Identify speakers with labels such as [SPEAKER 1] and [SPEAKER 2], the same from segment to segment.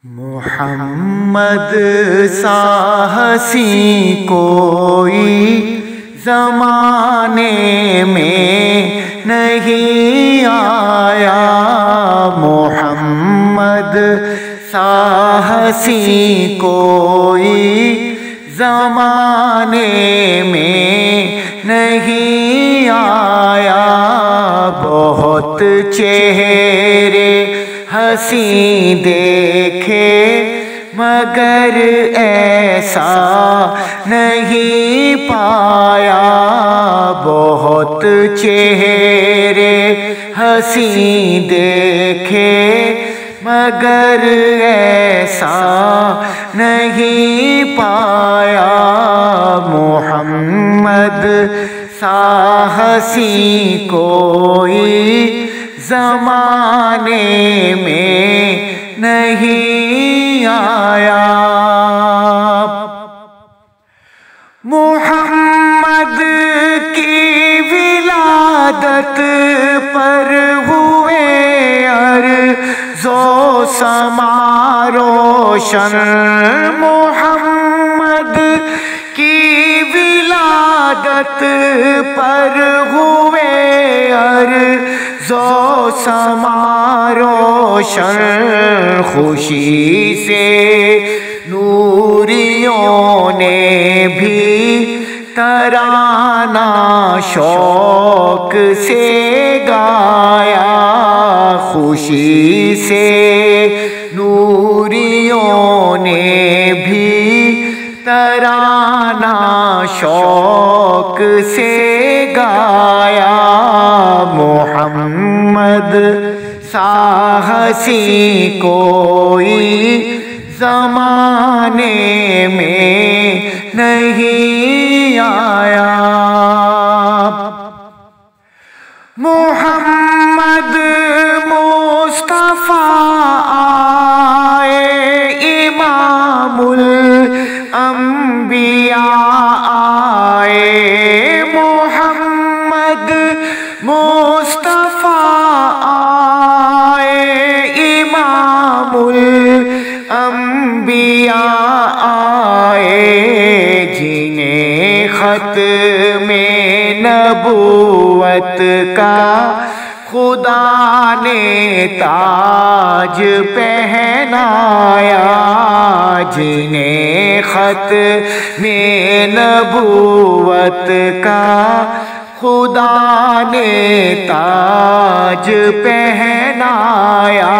[SPEAKER 1] محمد ساہسی کوئی زمانے میں نہیں آیا، محمد ساہسی کوئی زمانے میں نہیں آیا، بہت چہرے ہنسی دیکھے مگر ایسا نہیں پایا، بہت چہرے ہنسی دیکھے مگر ایسا نہیں پایا، محمد سا ہنسی کوئی زمانے میں نہیں آیا، محمد کی ولادت پر ہوئے ارض و سما روشن، محمد کی ولادت پر ہوئے ارض و سما روشن، خوشی سے نوریوں نے بھی ترانہ شوق سے گایا، خوشی سے نوریوں نے بھی ترانہ شوق سے گایا، محمد سا ہنسی کوئی زمانے میں نہیں آیا، محمد مصطفیٰ آئے امام الانبیاء آئے، محمد مصطفیٰ آئے امام الانبیاء آئے، جنہیں ختم نبوت کا خدا نے تاج پہنایا، جنہیں ختم نبوت کا خدا نے تاج پہنایا،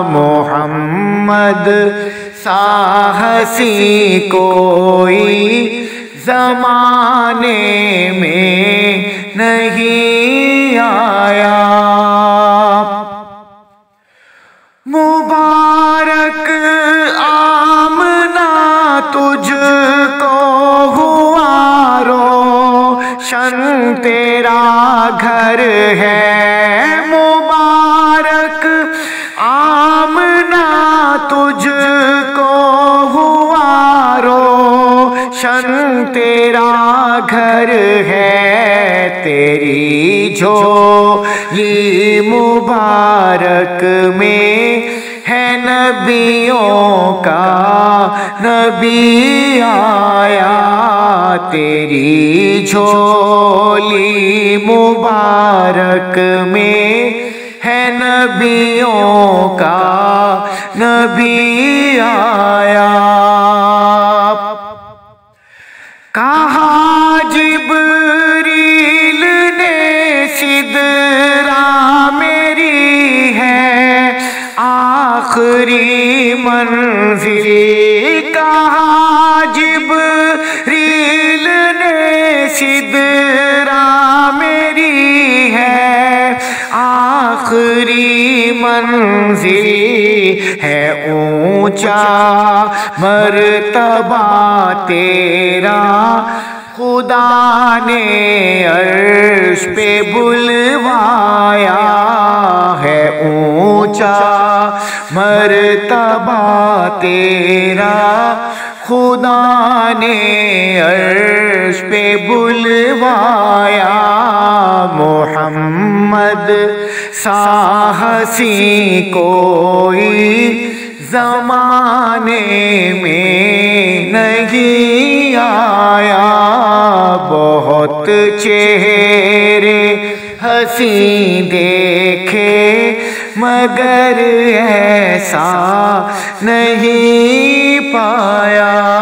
[SPEAKER 1] محمد سا ہنسی کوئی زمانے میں نہیں آیا، مبارک آمنہ تجھ کو ہوا روشن تیرا گھر ہے، مبارک آمنہ تجھ کو ہوا روشن تیرا گھر ہے، تیری جھولی مبارک میں ہے نبیوں کا نبی آیا، تیری جھولی مبارک میں ہے نبیوں کا نبی آیا، کہا جبریل نے سدرہ میری ہے آخری منزل، کہا جبریل نے سدرہ میری ہے آخری منزل، ہے اونچا مرتبہ تیرا خدا نے عرش پہ بلوایا، ہے اونچا مرتبہ تیرا خدا نے عرش پہ بلوایا، محمد سا ہنسی کوئی زمانے میں نہیں آیا، بہت چہرے حسین دیکھے مگر ایسا نہیں پایا۔